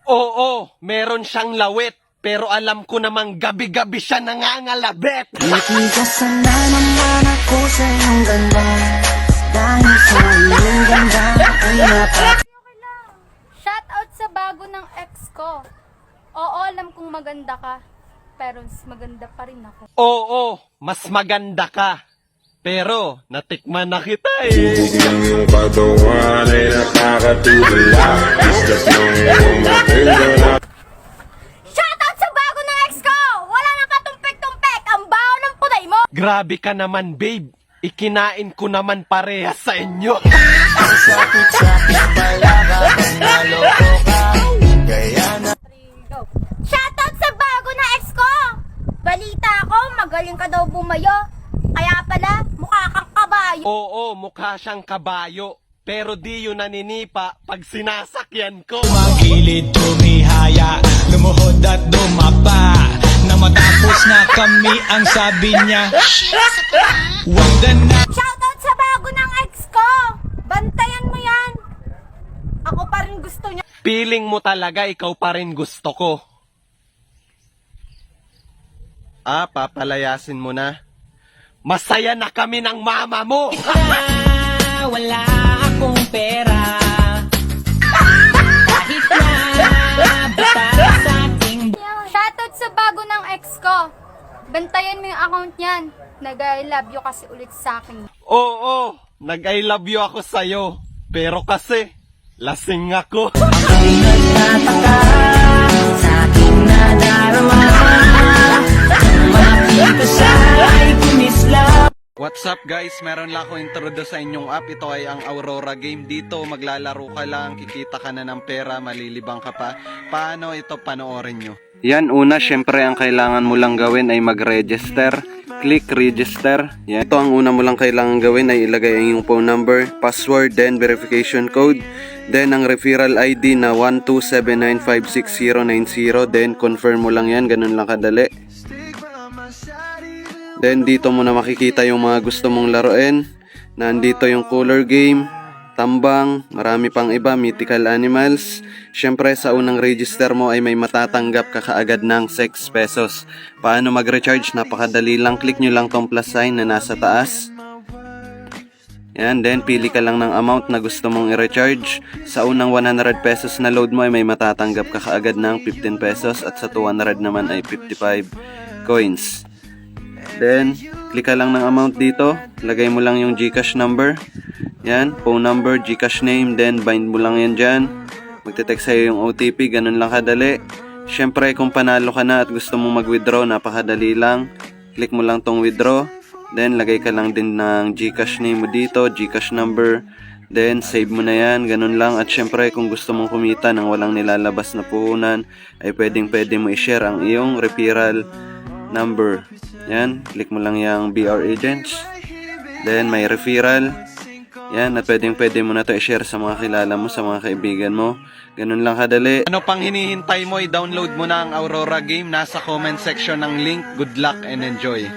Oo, meron siyang lawit. Pero alam ko namang gabi-gabi siya nangangalabit. Itigasan na naman ako sa iyong ganda. Dahil sa iyong ganda ay Shoutout sa bago ng ex ko. Oo, alam kong maganda ka. Pero mas maganda pa rin ako. Oo, mas maganda ka. Pero natikman na kita eh. Yung katawan ay nakakatulala. Discuss lang yung matinda. Shoutout sa bago ng ex ko! Wala nang katumpik-tumpik! Ang baho ng puday mo! Grabe ka naman, babe. Ikinain ko naman parehas sa inyo. Shoutout sa bago na ex ko! Balita ko, magaling ka daw bumayo. Kaya pala, mukha kang kabayo. Oo, mukha siyang kabayo. Pero di yun naninipa pag sinasakyan ko. Magilid tumihaya, lumuhod at dumapa. Na matapos na kami ang sabi niya, wag na. Shoutout sa bago ng ex ko! Bantayan mo yan! Ako pa rin gusto niya. Feeling mo talaga ikaw pa rin gusto ko. Papalayasin mo na. Masaya na kami ng mama mo! Wala akong pera. Kahit na bata sa ating Shoutout sa bago ng ex ko. Bantayan mo yung account niyan. Nag-I love you kasi ulit sa akin. Oo, nag-I love you ako sa'yo. Pero kasi, lasing ako. ako'y nagtataka sa aking nadarama. Nang makita siya ay kumislap. What's up guys? Meron lang ako introduce sa inyong app. Ito ay ang Aurora game. Dito maglalaro ka lang, kikita ka na ng pera, malilibang ka pa. Paano ito panoorin nyo? Yan, una, syempre ang kailangan mo lang gawin ay mag-register. Click register. Yan. Ito ang una mo lang kailangan gawin ay ilagay ang iyong phone number, password, then verification code. Then ang referral ID na 127956090. Then confirm mo lang yan, ganun lang kadali. Then dito mo na makikita yung mga gusto mong laruin. Nandito yung color game, tambang, marami pang iba, mythical animals. Syempre sa unang register mo ay may matatanggap ka kaagad ng 6 pesos. Paano mag-recharge? Napakadali lang. Click nyo lang tong plus sign na nasa taas. Yan, then pili ka lang ng amount na gusto mong i-recharge. Sa unang 100 pesos na load mo ay may matatanggap ka kaagad ng 15 pesos. At sa 200 naman ay 55 coins. Then, click ka lang ng amount dito. Lagay mo lang yung GCash number. Yan, phone number, GCash name. Then, bind mo lang yan dyan. Magte-text sa'yo yung OTP. Ganun lang kadali. Syempre, kung panalo ka na at gusto mong mag-withdraw, napakadali lang. Click mo lang tong withdraw. Then, lagay ka lang din ng GCash name mo dito, GCash number. Then, save mo na yan. Ganun lang. At syempre, kung gusto mong kumita ng walang nilalabas na puhunan, ay pwede mo i-share ang iyong referral number. Yan, click mo lang yung BR Agents. Then, may referral. Yan, at pwede mo na to i-share sa mga kilala mo, sa mga kaibigan mo. Ganun lang kadali. Ano pang hinihintay mo? I-download mo na ang Aurora game. Nasa comment section ng link. Good luck and enjoy.